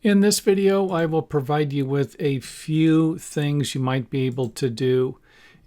In this video, I will provide you with a few things you might be able to do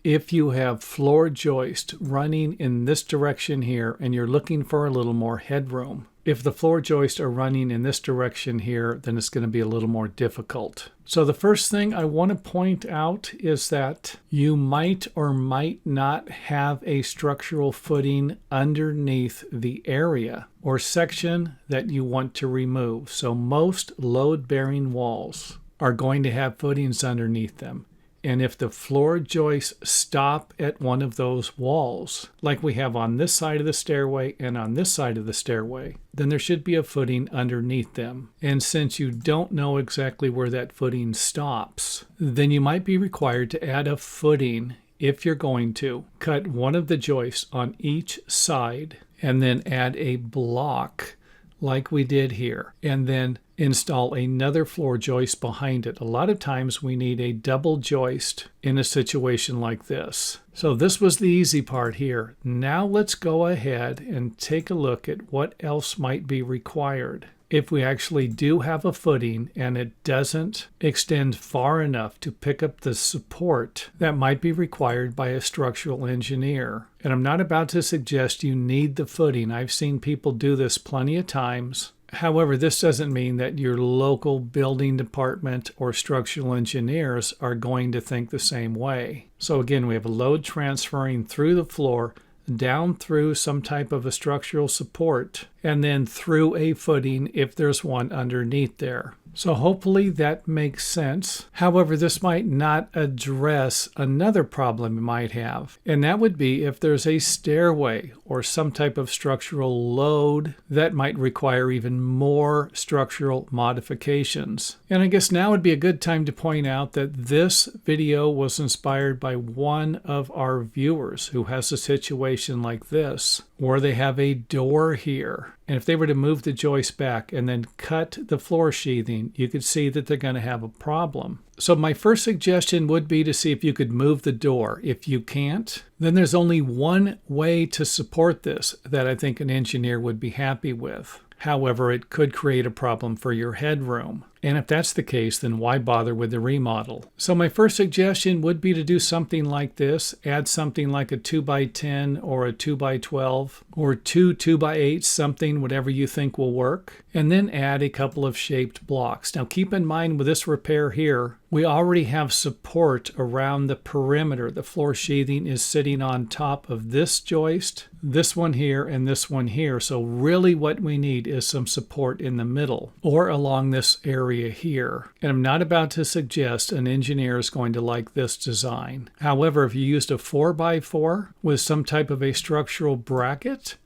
if you have floor joist running in this direction here and you're looking for a little more headroom. If the floor joists are running in this direction here, then it's going to be a little more difficult. So the first thing I want to point out is that you might or might not have a structural footing underneath the area or section that you want to remove. So most load-bearing walls are going to have footings underneath them. And if the floor joists stop at one of those walls, like we have on this side of the stairway and on this side of the stairway, then there should be a footing underneath them. And since you don't know exactly where that footing stops, then you might be required to add a footing if you're going to cut one of the joists on each side and then add a block like we did here, and then install another floor joist behind it. A lot of times we need a double joist in a situation like this. So this was the easy part here. Now let's go ahead and take a look at what else might be required. If we actually do have a footing and it doesn't extend far enough to pick up the support that might be required by a structural engineer. And I'm not about to suggest you need the footing. I've seen people do this plenty of times. However, this doesn't mean that your local building department or structural engineers are going to think the same way. So again, we have a load transferring through the floor, down through some type of a structural support, and then through a footing if there's one underneath there. So hopefully that makes sense. However, this might not address another problem you might have, and that would be if there's a stairway or some type of structural load that might require even more structural modifications. And I guess now would be a good time to point out that this video was inspired by one of our viewers who has a situation like this, where they have a door here. And if they were to move the joist back and then cut the floor sheathing, you could see that they're going to have a problem. So my first suggestion would be to see if you could move the door. If you can't, then there's only one way to support this that I think an engineer would be happy with. However, it could create a problem for your headroom. And if that's the case, then why bother with the remodel? So my first suggestion would be to do something like this. Add something like a 2x10 or a 2x12 or two 2x8s, something, whatever you think will work. And then add a couple of shaped blocks. Now keep in mind with this repair here, we already have support around the perimeter. The floor sheathing is sitting on top of this joist, this one here, and this one here. So really what we need is some support in the middle or along this area here. And I'm not about to suggest an engineer is going to like this design. However, if you used a 4x4 with some type of a structural bracket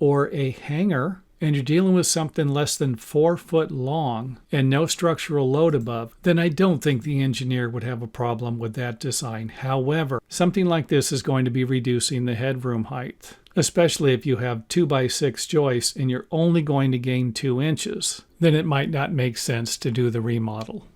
or a hanger, and you're dealing with something less than 4 foot long and no structural load above, then I don't think the engineer would have a problem with that design. However, something like this is going to be reducing the headroom height, especially if you have 2x6 joists and you're only going to gain 2 inches. Then it might not make sense to do the remodel.